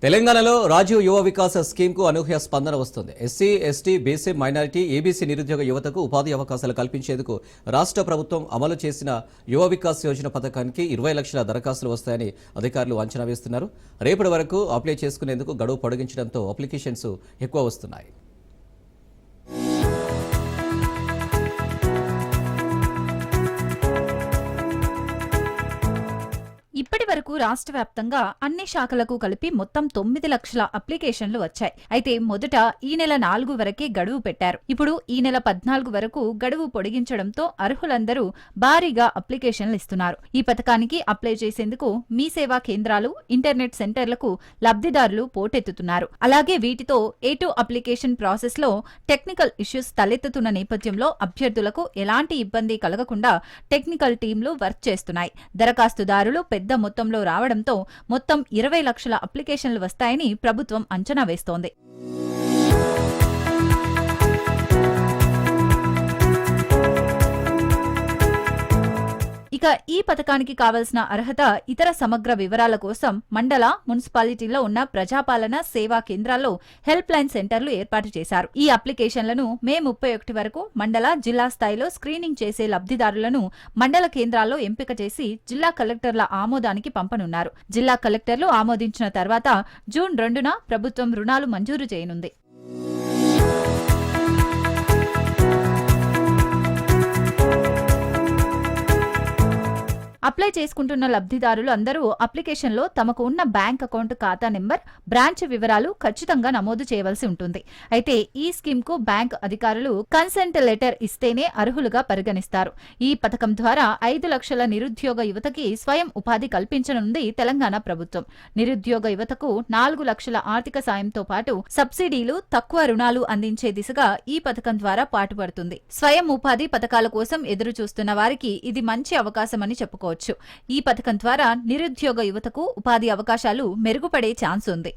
తెలంగాణలో రాజీవ్ యువ వికాస స్కీమ్ కు అనూహ్య స్పందన వస్తుంది. SC, ST, BC, minority, ABC నిరుద్యోగ యువతకు ఉపాధి అవకాశాలు కల్పించేందుకు రాష్ట్ర ప్రభుత్వం అమలు చేసిన యువ వికాస్ యోజన పథకానికి 20 లక్షల దరఖాస్తులు వస్తాయని అధికారులు అంచనా వేస్తున్నారు. రేపటి వరకు అప్లై చేసుకునేందుకు గడువు పొడిగించడంతో అప్లికేషన్స్ ఎక్కువ వస్తున్నాయి. ఇప్పటి వరకు రాష్ట్ర వ్యాప్తంగా అన్ని శాఖలకు కలిపి మొత్తం 9 లక్షల అప్లికేషన్లు వచ్చాయి. అయితే మొదట ఈ నెల 4 వరకే గడువు పెట్టారు. ఇప్పుడు ఈ నెల 14 వరకు గడువు పొడిగించడంతో అర్హులందరూ భారీగా అప్లికేషన్లు ఇస్తున్నారు. ఈ పథకానికి అప్లై చేసేందుకు మీ సేవా కేంద్రాలు, ఇంటర్నెట్ సెంటర్లకు లబ్ధిదారులు పోటెత్తుతున్నారు. అలాగే వీటితో A2 అప్లికేషన్ ప్రాసెస్ లో టెక్నికల్ ఇష్యూస్ తలెత్తుతున్న నేపథ్యంలో అభ్యర్థులకు ఎలాంటి ఇబ్బంది కలగకుండా టెక్నికల్ టీంలు వర్క్ చేస్తున్నాయి. దరఖాస్తుదారులు పెద్ద మొత్తంలో రావడంతో మొత్తం 20 లక్షల అప్లికేషన్లు వస్తాయని ప్రభుత్వం అంచనా వేస్తోంది. ఇక ఈ పథకానికి కావలసిన అర్హత, ఇతర సమగ్ర వివరాల కోసం మండల, మున్సిపాలిటీలో ఉన్న ప్రజాపాలన సేవా కేంద్రాల్లో హెల్ప్ లైన్ సెంటర్లు ఏర్పాటు చేశారు. ఈ అప్లికేషన్లను మే 31 వరకు మండల, జిల్లా స్థాయిలో స్క్రీనింగ్ చేసే లబ్ధిదారులను మండల కేంద్రాల్లో ఎంపిక చేసి జిల్లా కలెక్టర్ల ఆమోదానికి పంపనున్నారు. జిల్లా కలెక్టర్లు ఆమోదించిన తర్వాత జూన్ 2న ప్రభుత్వం రుణాలు మంజూరు చేయనుంది. అప్లై చేసుకుంటున్న లబ్ధిదారులు అందరూ అప్లికేషన్లో తమకు ఉన్న బ్యాంక్ అకౌంట్ ఖాతా నెంబర్, బ్రాంచ్ వివరాలు ఖచ్చితంగా నమోదు చేయవలసి ఉంటుంది. అయితే ఈ స్కీమ్ కు బ్యాంక్ అధికారులు కన్సెంట్ లెటర్ ఇస్తేనే అర్హులుగా పరిగణిస్తారు. ఈ పథకం ద్వారా 5 లక్షల నిరుద్యోగ యువతకి స్వయం ఉపాధి కల్పించనుంది తెలంగాణ ప్రభుత్వం. నిరుద్యోగ యువతకు 4 లక్షల ఆర్థిక సాయంతో పాటు సబ్సిడీలు, తక్కువ రుణాలు అందించే దిశగా ఈ పథకం ద్వారా పాటుపడుతుంది. స్వయం ఉపాధి పథకాల కోసం ఎదురు చూస్తున్న వారికి ఇది మంచి అవకాశమని చెప్పుకోవచ్చు. ఈ పథకం ద్వారా నిరుద్యోగ యువతకు ఉపాధి అవకాశాలు మెరుగుపడే ఛాన్స్ ఉంది.